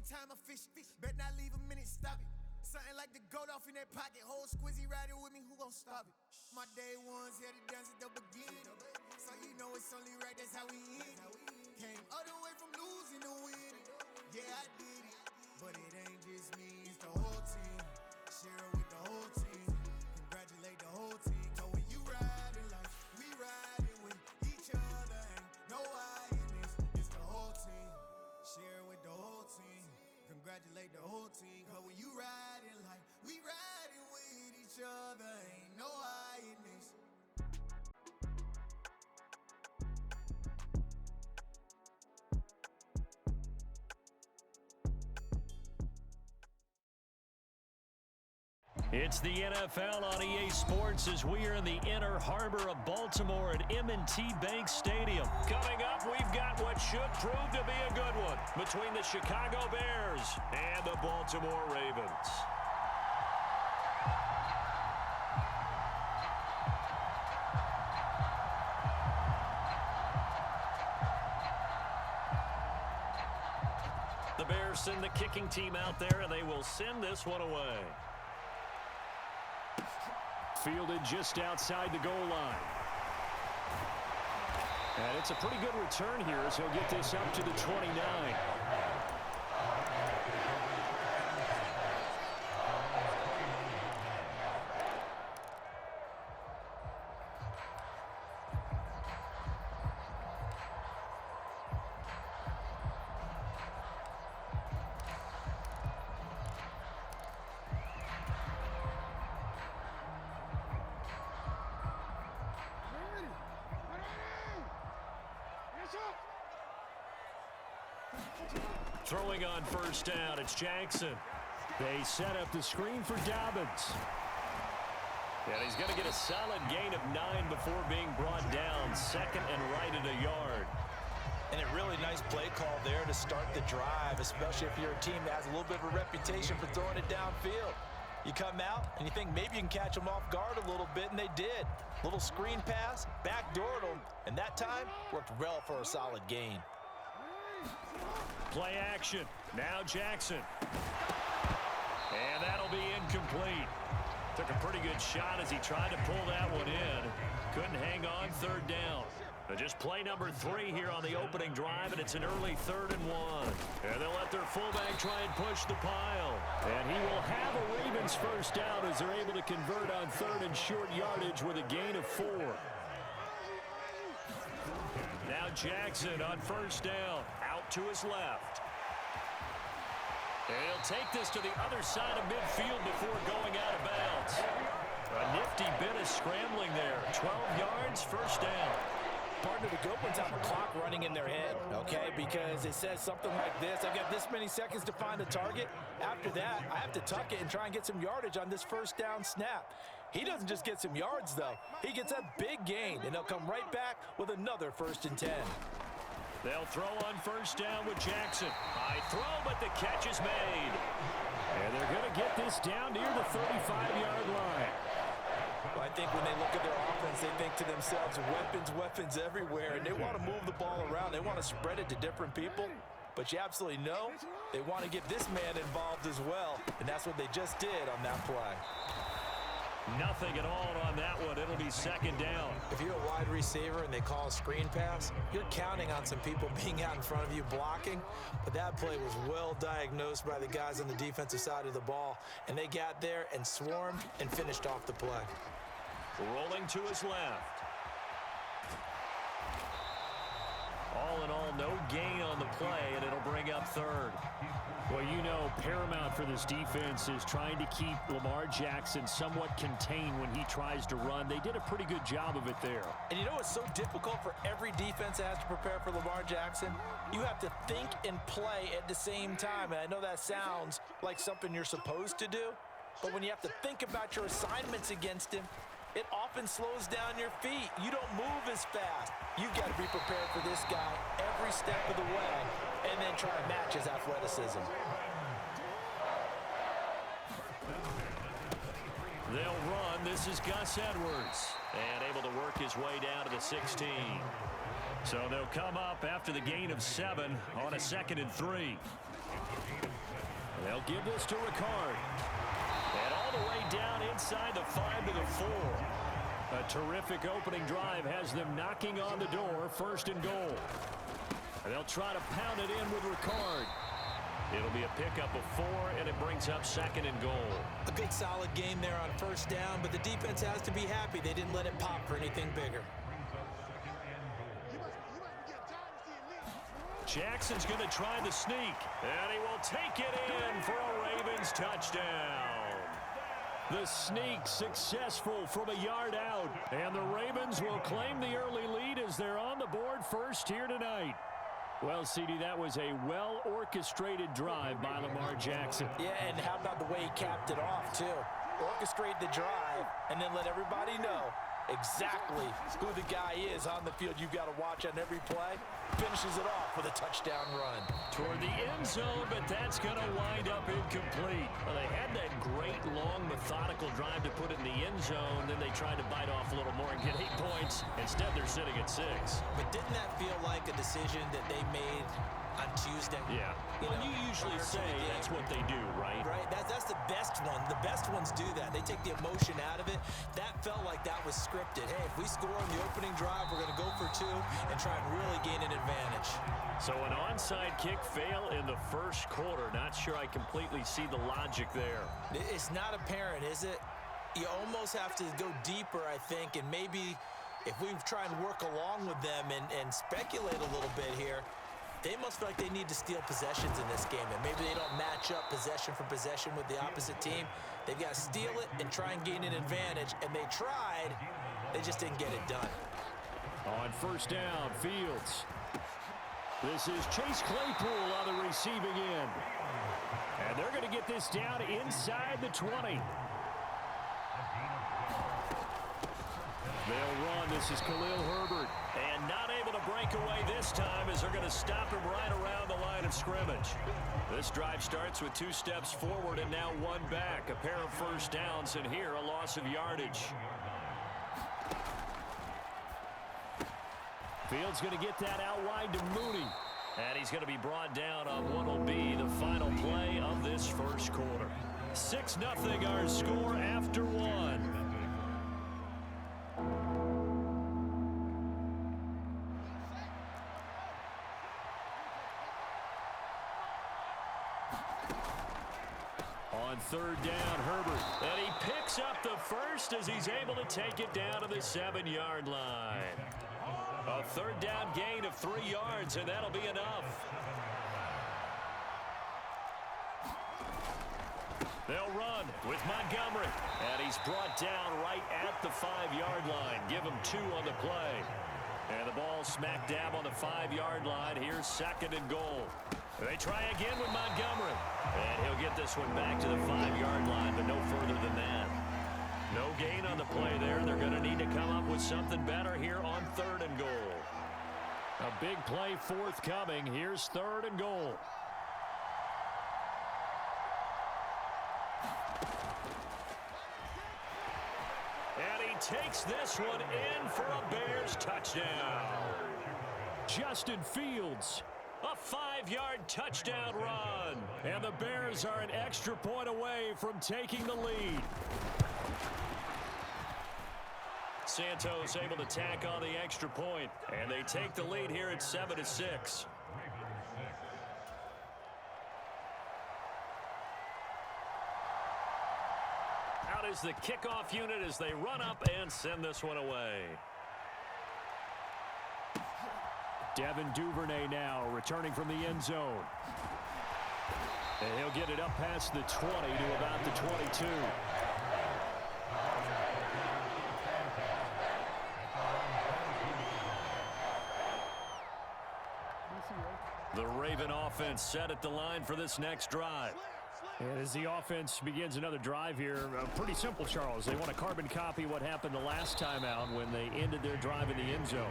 time I fish. Bet not leave a minute, stop it. Something like the goat off in that pocket. Whole squizzy riding with me, who gon' stop it? My day ones here to dance at the beginning. So you know it's only right, that's how we end. Came all the way from losing to winning. Yeah, I did it, but it ain't just me, it's the whole team. Share it with the whole team. Congratulate the whole team. So when you riding like we riding with each other, ain't no I in this, it's the whole team. Share it with the whole team. Congratulate the whole team. Cause when you riding like we riding with each other, ain't no I in this. It's the NFL on EA Sports as we are in the inner harbor of Baltimore at M&T Bank Stadium. Coming up, we've got what should prove to be a good one between the Chicago Bears and the Baltimore Ravens. The Bears send the kicking team out there, and they will send this one away. Fielded just outside the goal line. And it's a pretty good return here as he'll get this up to the 29. Throwing on first down, it's Jackson. They set up the screen for Dobbins. And he's going to get a solid gain of 9 before being brought down. Second and right at a yard. And a really nice play call there to start the drive, especially if you're a team that has a little bit of a reputation for throwing it downfield. You come out and you think maybe you can catch them off guard a little bit, and they did. Little screen pass, backdoored them, and that time worked well for a solid gain. Play action. Now Jackson. And that'll be incomplete. Took a pretty good shot as he tried to pull that one in. Couldn't hang on, third down. But just play number 3 here on the opening drive, and it's an early 3rd and 1. And they'll let their fullback try and push the pile. And he will have a Ravens first down as they're able to convert on 3rd and short yardage with a gain of 4. Now Jackson on first down, out to his left. And he'll take this to the other side of midfield before going out of bounds. A nifty bit of scrambling there. 12 yards, first down. Partner, the good ones have a clock running in their head, okay? Because it says something like this. I've got this many seconds to find the target. After that, I have to tuck it and try and get some yardage on this first down snap. He doesn't just get some yards, though. He gets a big gain, and they'll come right back with another 1st and 10. They'll throw on first down with Jackson. High throw, but the catch is made. And they're going to get this down near the 35-yard line. Well, I think when they look at their offense, they think to themselves, weapons, weapons everywhere, and they want to move the ball around. They want to spread it to different people. But you absolutely know they want to get this man involved as well, and that's what they just did on that play. Nothing at all on that one. It'll be second down. If you're a wide receiver and they call a screen pass, you're counting on some people being out in front of you blocking. But that play was well diagnosed by the guys on the defensive side of the ball, and they got there and swarmed and finished off the play. Rolling to his left. All in all, no gain on the play, and it'll bring up 3rd. Well, you know, paramount for this defense is trying to keep Lamar Jackson somewhat contained when he tries to run. They did a pretty good job of it there. And you know what's so difficult for every defense that has to prepare for Lamar Jackson? You have to think and play at the same time. And I know that sounds like something you're supposed to do, but when you have to think about your assignments against him, it often slows down your feet. You don't move as fast. You've got to be prepared for this guy every step of the way and then try to match his athleticism. They'll run. This is Gus Edwards. And able to work his way down to the 16. So they'll come up after the gain of 7 on a 2nd and 3. And they'll give this to Ricard. And all the way down inside the 5 to the 4. A terrific opening drive has them knocking on the door, 1st and goal. And they'll try to pound it in with Ricard. It'll be a pickup of 4, and it brings up 2nd and goal. A good solid game there on 1st down, but the defense has to be happy they didn't let it pop for anything bigger. Jackson's going to try the sneak, and he will take it in for a Ravens touchdown. The sneak successful from a yard out, and the Ravens will claim the early lead as they're on the board first here tonight. Well, CD, that was a well-orchestrated drive by Lamar Jackson. Yeah, and how about the way he capped it off, too? Orchestrate the drive and then let everybody know exactly who the guy is on the field you've got to watch on every play. Finishes it off with a touchdown run. Toward the end zone, but that's going to wind up incomplete. Well, they had that great, long, methodical drive to put it in the end zone. Then they tried to bite off a little more and get 8 points. Instead, they're sitting at 6. But didn't that feel like a decision that they made on Tuesday? Yeah. Well, you usually say that's what they do, right? Right. That's the best one. The best ones do that. They take the emotion out of it. That felt like that was scripted. Hey, if we score on the opening drive, we're going to go for 2 and try and really gain an advantage. So an onside kick fail in the 1st quarter. Not sure I completely see the logic there. It's not apparent, is it? You almost have to go deeper, I think, and maybe if we try and work along with them and speculate a little bit here, they must feel like they need to steal possessions in this game, and maybe they don't match up possession for possession with the opposite team. They've got to steal it and try and gain an advantage, and they tried. They just didn't get it done. On 1st down, Fields. This is Chase Claypool on the receiving end. And they're going to get this down inside the 20. They'll run. This is Khalil Herbert. And not able to break away this time as they're going to stop him right around the line of scrimmage. This drive starts with 2 steps forward and now 1 back. A pair of 1st downs, and here a loss of yardage. Fields going to get that out wide to Mooney. And he's going to be brought down on what will be the final play of this 1st quarter. 6-0 our score after 1. On 3rd down, Herbert. And he picks up the 1st as he's able to take it down to the 7-yard line. A 3rd down gain of 3 yards, and that'll be enough. They'll run with Montgomery. And he's brought down right at the 5-yard line. Give him 2 on the play. And the ball smack dab on the 5-yard line. Here's 2nd and goal. They try again with Montgomery. And he'll get this one back to the 5-yard line, but no further than that. No gain on the play there. They're going to need to come up with something better here on 3rd and goal. A big play forthcoming. Here's 3rd and goal. And he takes this one in for a Bears touchdown. Justin Fields. A 5-yard touchdown run. And the Bears are an extra point away from taking the lead. Santos able to tack on the extra point. And they take the lead here at 7-6. Out is the kickoff unit as they run up and send this one away. Devin Duvernay now returning from the end zone. And he'll get it up past the 20 to about the 22. The Raven offense set at the line for this next drive. And as the offense begins another drive here, pretty simple, Charles. They want to carbon copy what happened the last time out when they ended their drive in the end zone.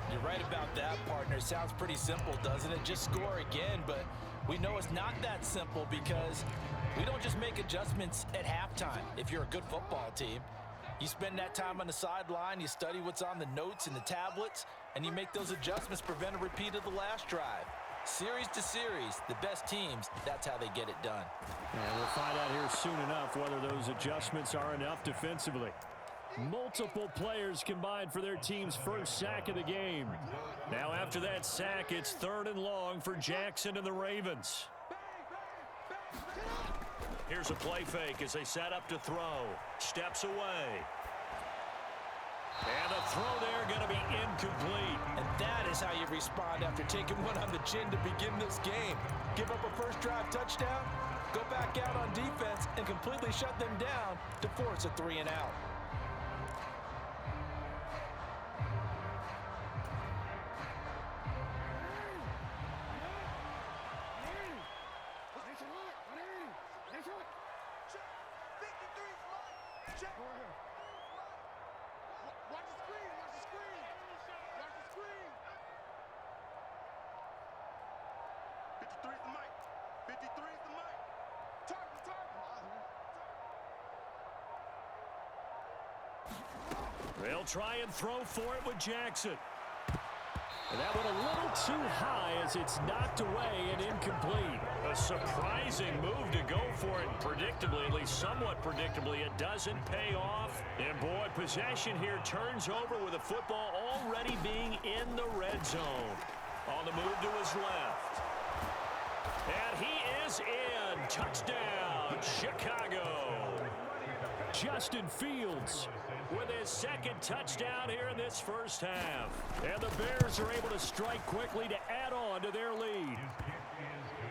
You're right about that, partner. Sounds pretty simple, doesn't it? Just score again, but we know it's not that simple because we don't just make adjustments at halftime. If you're a good football team, you spend that time on the sideline, you study what's on the notes and the tablets, and you make those adjustments, prevent a repeat of the last drive. Series to series, the best teams, that's how they get it done. And we'll find out here soon enough whether those adjustments are enough defensively. Multiple players combined for their team's first sack of the game. Now after that sack, it's 3rd and long for Jackson and the Ravens. Here's a play fake as they set up to throw. Steps away. And the throw there going to be incomplete. And that is how you respond after taking one on the chin to begin this game. Give up a first drive touchdown, go back out on defense, and completely shut them down to force a 3-and-out. They'll try and throw for it with Jackson. And that went a little too high as it's knocked away and incomplete. A surprising move to go for it. Predictably, at least somewhat predictably, it doesn't pay off. And boy, possession here turns over with the football already being in the red zone. On the move to his left. And he is in. Touchdown, Chicago. Justin Fields with his 2nd touchdown here in this first half. And the Bears are able to strike quickly to add on to their lead.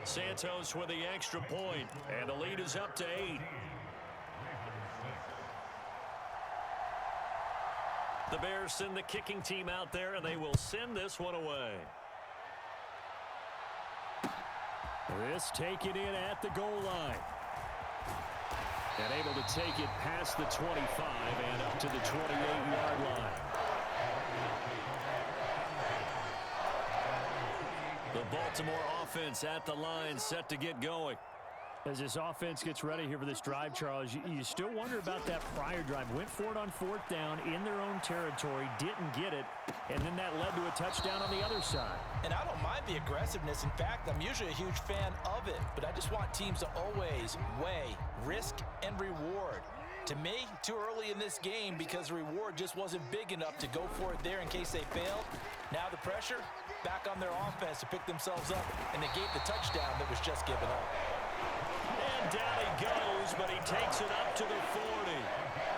Santos with the extra point, and the lead is up to 8. The Bears send the kicking team out there, and they will send this one away. This taken in at the goal line. And able to take it past the 25 and up to the 28-yard line. The Baltimore offense at the line, set to get going. As this offense gets ready here for this drive, Charles, you still wonder about that prior drive. Went for it on 4th down in their own territory, didn't get it, and then that led to a touchdown on the other side. And I don't mind the aggressiveness. In fact, I'm usually a huge fan of it, but I just want teams to always weigh risk and reward. To me, too early in this game because the reward just wasn't big enough to go for it there in case they failed. Now the pressure back on their offense to pick themselves up and negate the touchdown that was just given up. And down he goes, but he takes it up to the 40.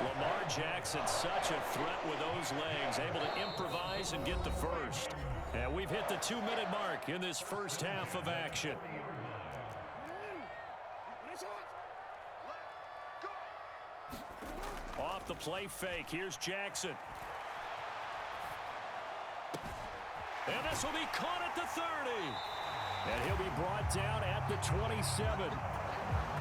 Lamar Jackson, such a threat with those legs, able to improvise and get the first. And we've hit the 2-minute mark in this first half of action. Off the play fake, here's Jackson. And this will be caught at the 30. And he'll be brought down at the 27.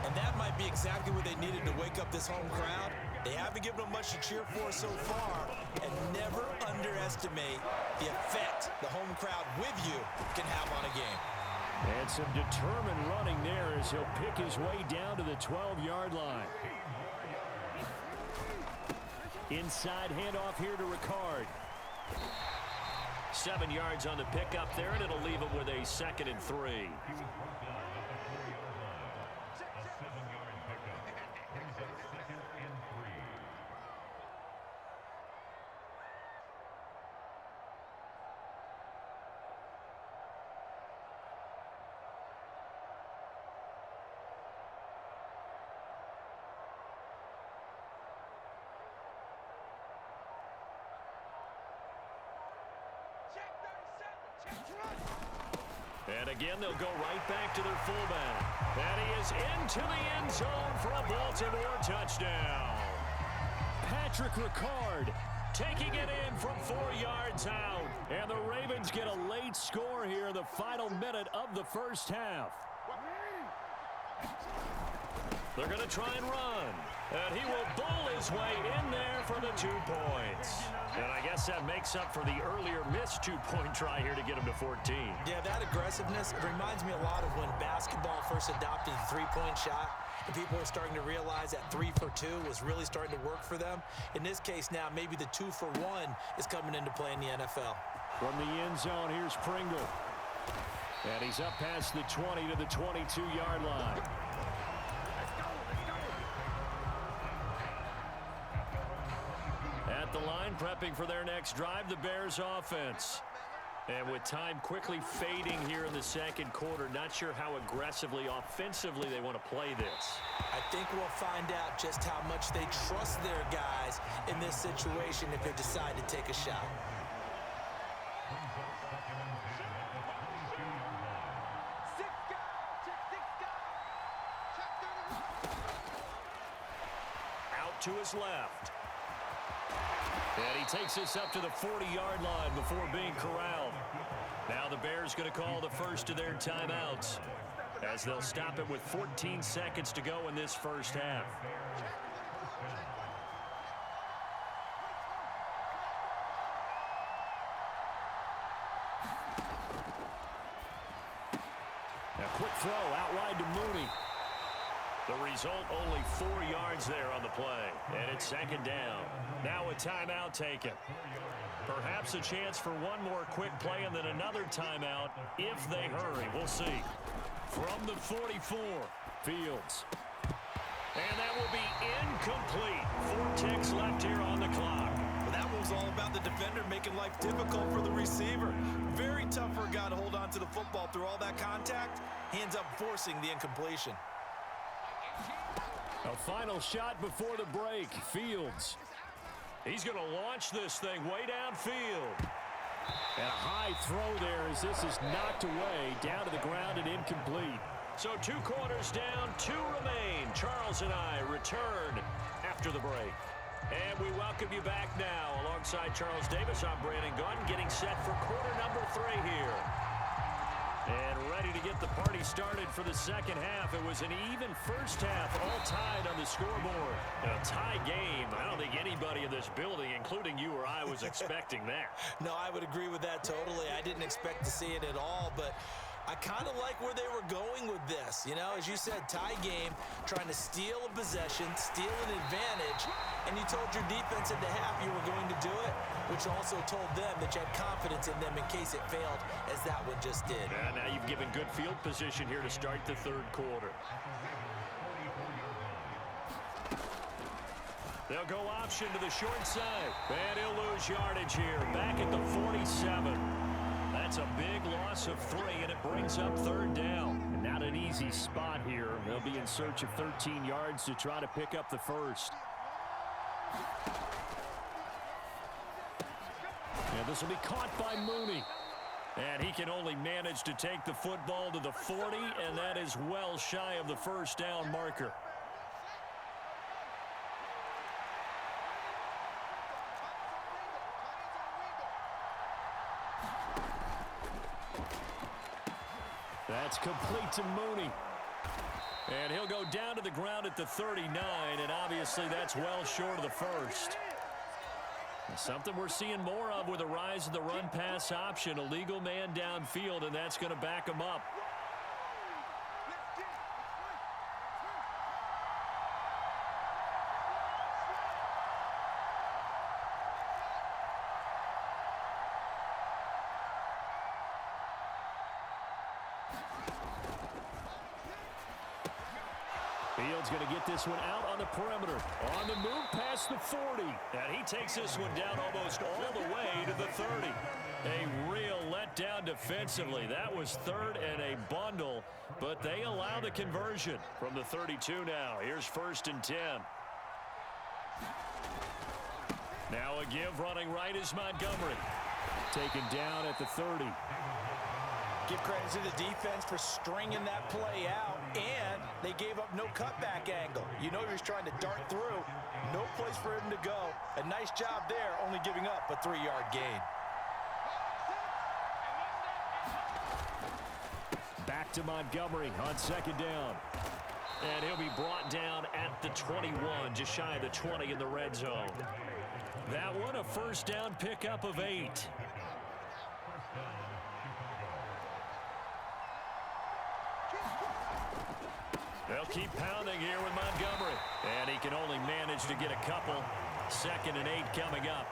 And that might be exactly what they needed to wake up this home crowd. They haven't given them much to cheer for so far, and never underestimate the effect the home crowd with you can have on a game. And some determined running there as he'll pick his way down to the 12-yard line. Inside handoff here to Ricard. 7 yards on the pickup there, and it'll leave him with a 2nd and 3. And again, they'll go right back to their fullback. And he is into the end zone for a Baltimore touchdown. Patrick Ricard taking it in from 4 yards out. And the Ravens get a late score here in the final minute of the first half. They're going to try and run. And he will bowl his way in there for the 2 points. And I guess that makes up for the earlier missed 2-point try here to get him to 14. Yeah, that aggressiveness, it reminds me a lot of when basketball first adopted the 3-point shot. And people were starting to realize that 3 for 2 was really starting to work for them. In this case now, maybe the 2 for 1 is coming into play in the NFL. From the end zone, here's Pringle. And he's up past the 20 to the 22-yard line. At the line, prepping for their next drive, the Bears offense. And with time quickly fading here in the second quarter, not sure how aggressively, offensively they want to play this. I think we'll find out just how much they trust their guys in this situation if they decide to take a shot. Out to his left. And he takes this up to the 40-yard line before being corralled. Now the Bears going to call the first of their timeouts as they'll stop it with 14 seconds to go in this first half. A quick throw out wide to Mooney. The result, only 4 yards there on the play. And it's second down. Now a timeout taken. Perhaps a chance for one more quick play and then another timeout if they hurry. We'll see. From the 44, Fields. And that will be incomplete. 4 ticks left here on the clock. Well, that was all about the defender making life difficult for the receiver. Very tough for a guy to hold on to the football through all that contact. He ends up forcing the incompletion. A final shot before the break. Fields. He's going to launch this thing way downfield. And a high throw there as this is knocked away down to the ground and incomplete. So 2 quarters down, 2 remain. Charles and I return after the break. And we welcome you back now. Alongside Charles Davis, I'm Brandon Gunn, getting set for quarter number 3 here. And ready to get the party started for the second half. It was an even first half, all tied on the scoreboard. A tie game. I don't think anybody in this building, including you or I, was expecting that. No, I would agree with that totally. I didn't expect to see it at all, but I kind of like where they were going with this. You know, as you said, tie game, trying to steal a possession, steal an advantage, and you told your defense at the half you were going to do it, which also told them that you had confidence in them in case it failed, as that one just did. And now you've given good field position here to start the third quarter. They'll go option to the short side, and he'll lose yardage here, back at the 47. That's a big loss of 3, and it brings up third down. And not an easy spot here. They'll be in search of 13 yards to try to pick up the first. And this will be caught by Mooney. And he can only manage to take the football to the 40, and that is well shy of the first down marker. That's complete to Mooney. And he'll go down to the ground at the 39, and obviously that's well short of the first. Something we're seeing more of with the rise of the run-pass option. A legal man downfield, and that's going to back him up. Fields going to get this one out on the perimeter. On the move past the 40. And he takes this one down almost all the way to the 30. A real letdown defensively. That was third and a bundle, but they allow the conversion from the 32 now. Here's 1st and 10. Now a give running right is Montgomery. Taken down at the 30. Give credit to the defense for stringing that play out, and they gave up no cutback angle. You know you're trying to dart through. No place for him to go. A nice job there, only giving up a 3-yard gain. Back to Montgomery on 2nd down. And he'll be brought down at the 21, just shy of the 20 in the red zone. That one, a 1st down pickup of 8. They'll keep pounding here with Montgomery. And he can only manage to get a couple. 2nd and 8 coming up.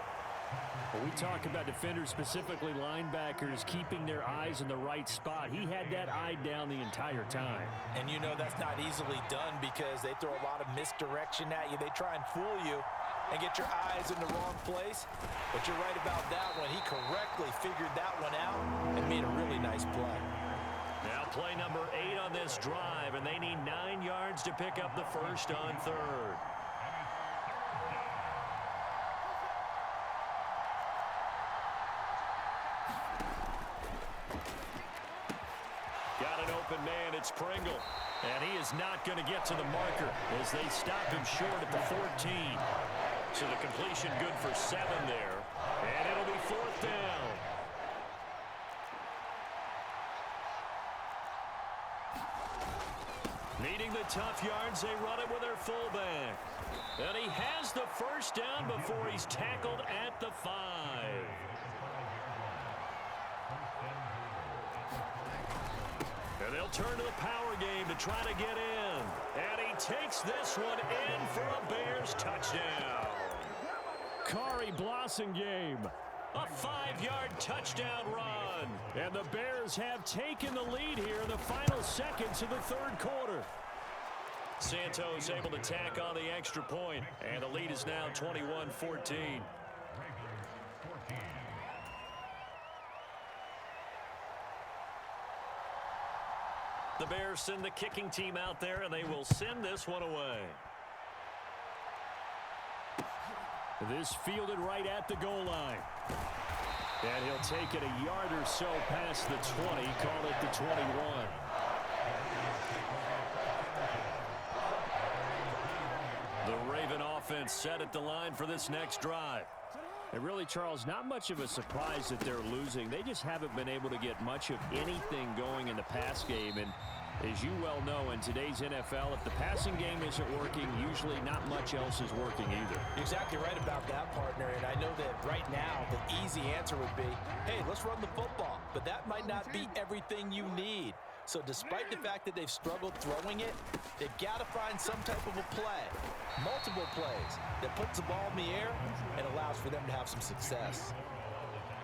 When we talk about defenders, specifically linebackers, keeping their eyes in the right spot, he had that eye down the entire time. And you know that's not easily done because they throw a lot of misdirection at you. They try and fool you and get your eyes in the wrong place. But you're right about that one. He correctly figured that one out and made a really nice play. Now play number 8 on this drive, and they need 9 yards to pick up the first on third. Got an open man, it's Pringle. And he is not going to get to the marker as they stop him short at the 14. So the completion good for 7 there. And it'll be 4th down. Needing the tough yards, they run it with their fullback. And he has the first down before he's tackled at the 5. And they'll turn to the power game to try to get in. And he takes this one in for a Bears touchdown. Kari Blossingame, a 5-yard touchdown run. And the Bears have taken the lead here in the final seconds of the third quarter. Santos able to tack on the extra point, and the lead is now 21-14. The Bears send the kicking team out there, and they will send this one away. This fielded right at the goal line. And he'll take it a yard or so past the 20, call it the 21. The Raven offense set at the line for this next drive. And really, Charles, not much of a surprise that they're losing. They just haven't been able to get much of anything going in the pass game. And as you well know, in today's NFL, if the passing game isn't working, usually not much else is working either. You're exactly right about that, partner. And I know that right now the easy answer would be, hey, let's run the football. But that might not be everything you need. So despite the fact that they've struggled throwing it, they've got to find some type of a play, multiple plays, that puts the ball in the air and allows for them to have some success.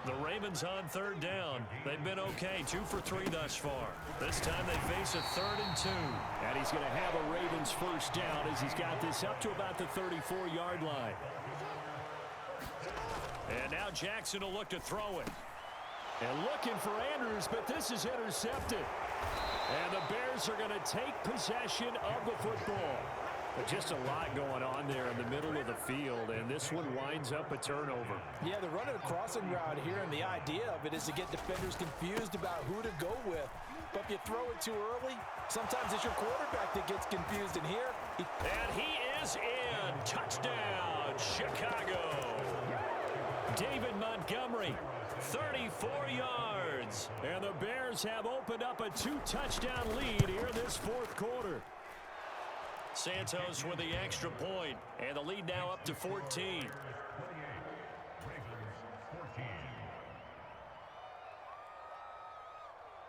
The Ravens on third down. They've been okay, 2 for 3 thus far. This time they face a 3rd and 2. And he's going to have a Ravens first down as he's got this up to about the 34-yard line. And now Jackson will look to throw it. And looking for Andrews, but this is intercepted. And the Bears are going to take possession of the football. But just a lot going on there in the middle of the field, and this one winds up a turnover. Yeah, they're running a crossing route here, and the idea of it is to get defenders confused about who to go with. But if you throw it too early, sometimes it's your quarterback that gets confused in here. And he is in. Touchdown, Chicago. David Montgomery, 34 yards. And the Bears have opened up a 2-touchdown lead here in this 4th quarter. Santos with the extra point, and the lead now up to 14.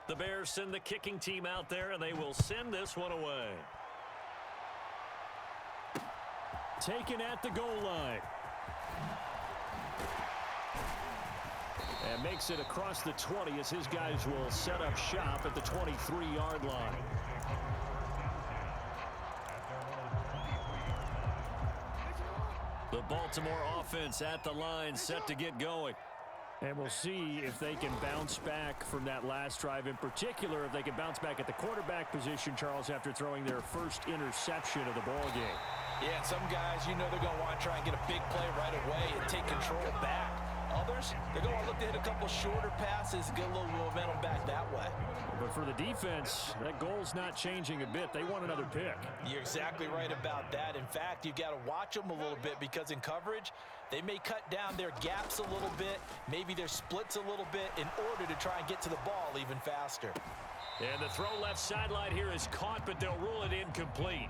The Bears send the kicking team out there, and they will send this one away. Taken at the goal line. And makes it across the 20 as his guys will set up shop at the 23-yard line. The Baltimore offense at the line, set to get going. And we'll see if they can bounce back from that last drive. In particular, if they can bounce back at the quarterback position, Charles, after throwing their first interception of the ball game. Yeah, and some guys, you know they're going to want to try and get a big play right away and take control back. Others, they're going to look to hit a couple shorter passes and get a little momentum back that way. But for the defense, that goal's not changing a bit. They want another pick. You're exactly right about that. In fact, you've got to watch them a little bit because in coverage, they may cut down their gaps a little bit, maybe their splits a little bit in order to try and get to the ball even faster. And the throw left sideline here is caught, but they'll rule it incomplete.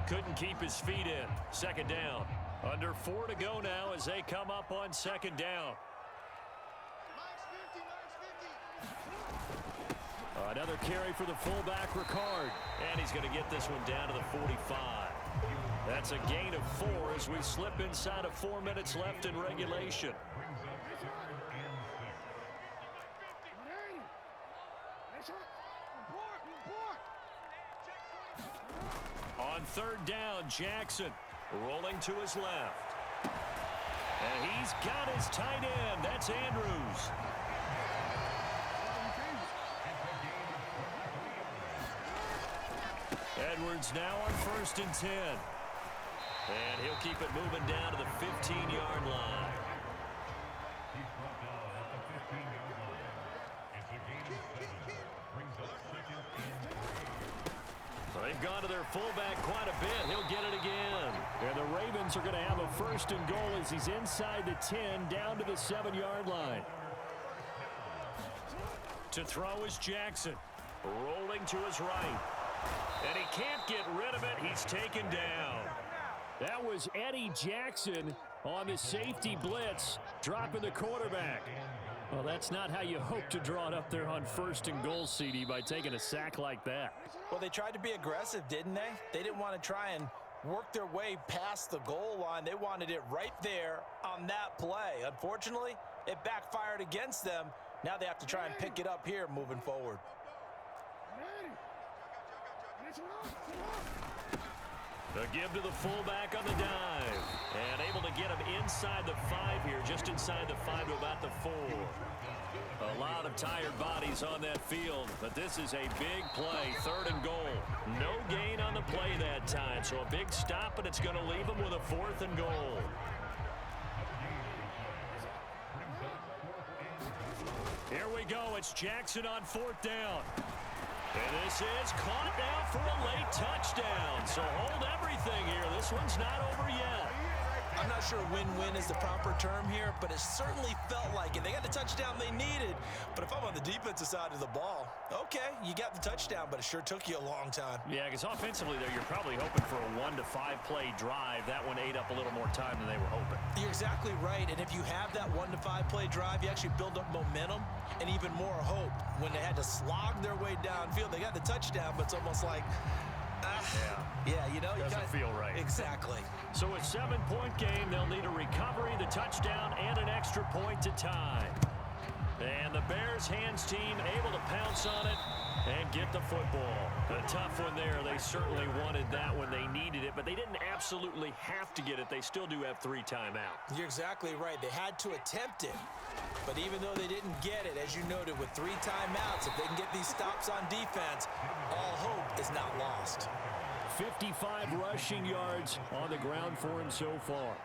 Couldn't keep his feet in. 2nd down. Under 4 to go now as they come up on 2nd down. Another carry for the fullback, Ricard. And he's going to get this one down to the 45. That's a gain of 4 as we slip inside of 4 minutes left in regulation. On third down, Jackson rolling to his left. And he's got his tight end. That's Andrews. Edwards now on 1st and 10. And he'll keep it moving down to the 15-yard line. They've gone to their fullback quite a bit. He'll get it again. And the Ravens are going to have a 1st and goal as he's inside the 10 down to the 7-yard line. To throw is Jackson. Rolling to his right. And he can't get rid of it. He's taken down. That was Eddie Jackson on the safety blitz, dropping the quarterback. Well, that's not how you hope to draw it up there on 1st and goal, CD, by taking a sack like that. Well, they tried to be aggressive, didn't they? They didn't want to try and work their way past the goal line. They wanted it right there on that play. Unfortunately, it backfired against them. Now they have to try and pick it up here moving forward. The give to the fullback on the dive. And able to get him inside the 5 here, just inside the 5 to about the 4. A lot of tired bodies on that field, but this is a big play, 3rd and goal. No gain on the play that time, so a big stop, and it's going to leave him with a 4th and goal. Here we go. It's Jackson on 4th down. And this is caught now for a late touchdown. So hold everything here. This one's not over yet. I'm not sure win-win is the proper term here, but it certainly felt like it. They got the touchdown they needed, but if I'm on the defensive side of the ball, okay, you got the touchdown, but it sure took you a long time. Yeah, because offensively there, you're probably hoping for a 1 to 5 play drive. That one ate up a little more time than they were hoping. You're exactly right, and if you have that 1 to 5 play drive, you actually build up momentum and even more hope. When they had to slog their way downfield, they got the touchdown, but it's almost like, yeah, you know, doesn't feel right. Exactly. So a 7-point game, they'll need a recovery, the touchdown, and an extra point to tie. And the Bears hands team able to pounce on it and get the football. A tough one there. They certainly wanted that when they needed it, but they didn't absolutely have to get it. They still do have 3 timeouts. You're exactly right. They had to attempt it. But even though they didn't get it, as you noted, with 3 timeouts, if they can get these stops on defense, all hope is not lost. 55 rushing yards on the ground for him so far.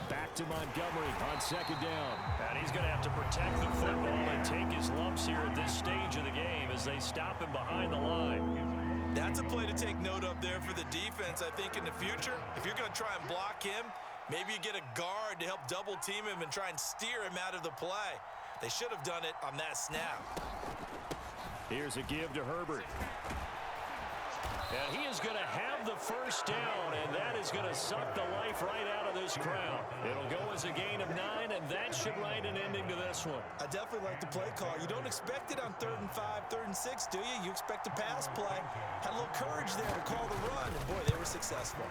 Back to Montgomery on 2nd down. And he's going to have to protect the football and take his lumps here at this stage of the game as they stop him behind the line. That's a play to take note of there for the defense, I think, in the future. If you're going to try and block him, maybe you get a guard to help double team him and try and steer him out of the play. They should have done it on that snap. Here's a give to Herbert. And he is going to have the 1st down, and that is going to suck the life right out of this crowd. It'll go as a gain of 9, and that should write an ending to this one. I definitely like the play call. You don't expect it on 3rd and 5, 3rd and 6, do you? You expect a pass play. Had a little courage there to call the run, and boy, they were successful.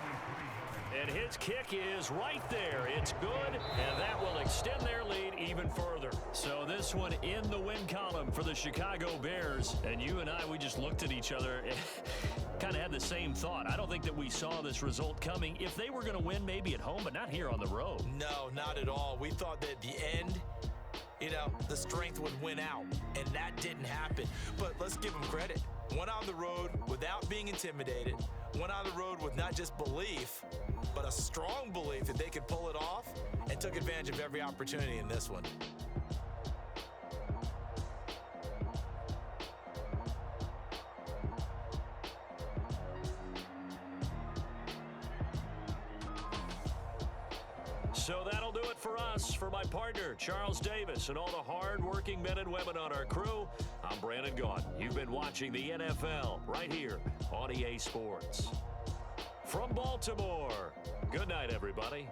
And his kick is right there. It's good, and that will extend their lead even further. So this one in the win column for the Chicago Bears. And you and I, we just looked at each other and kind of had the same thought. I don't think that we saw this result coming. If they were going to win, maybe at home, but not here on the road. No, not at all. We thought that at the end, you know, the strength would win out, and that didn't happen. But let's give them credit. Went on the road without being intimidated. Went on the road with not just belief, but a strong belief that they could pull it off, and took advantage of every opportunity in this one. So that'll do it for us. For my partner, Charles Davis, and all the hard-working men and women on our crew, I'm Brandon Gaudin. You've been watching the NFL right here on EA Sports. From Baltimore, good night, everybody.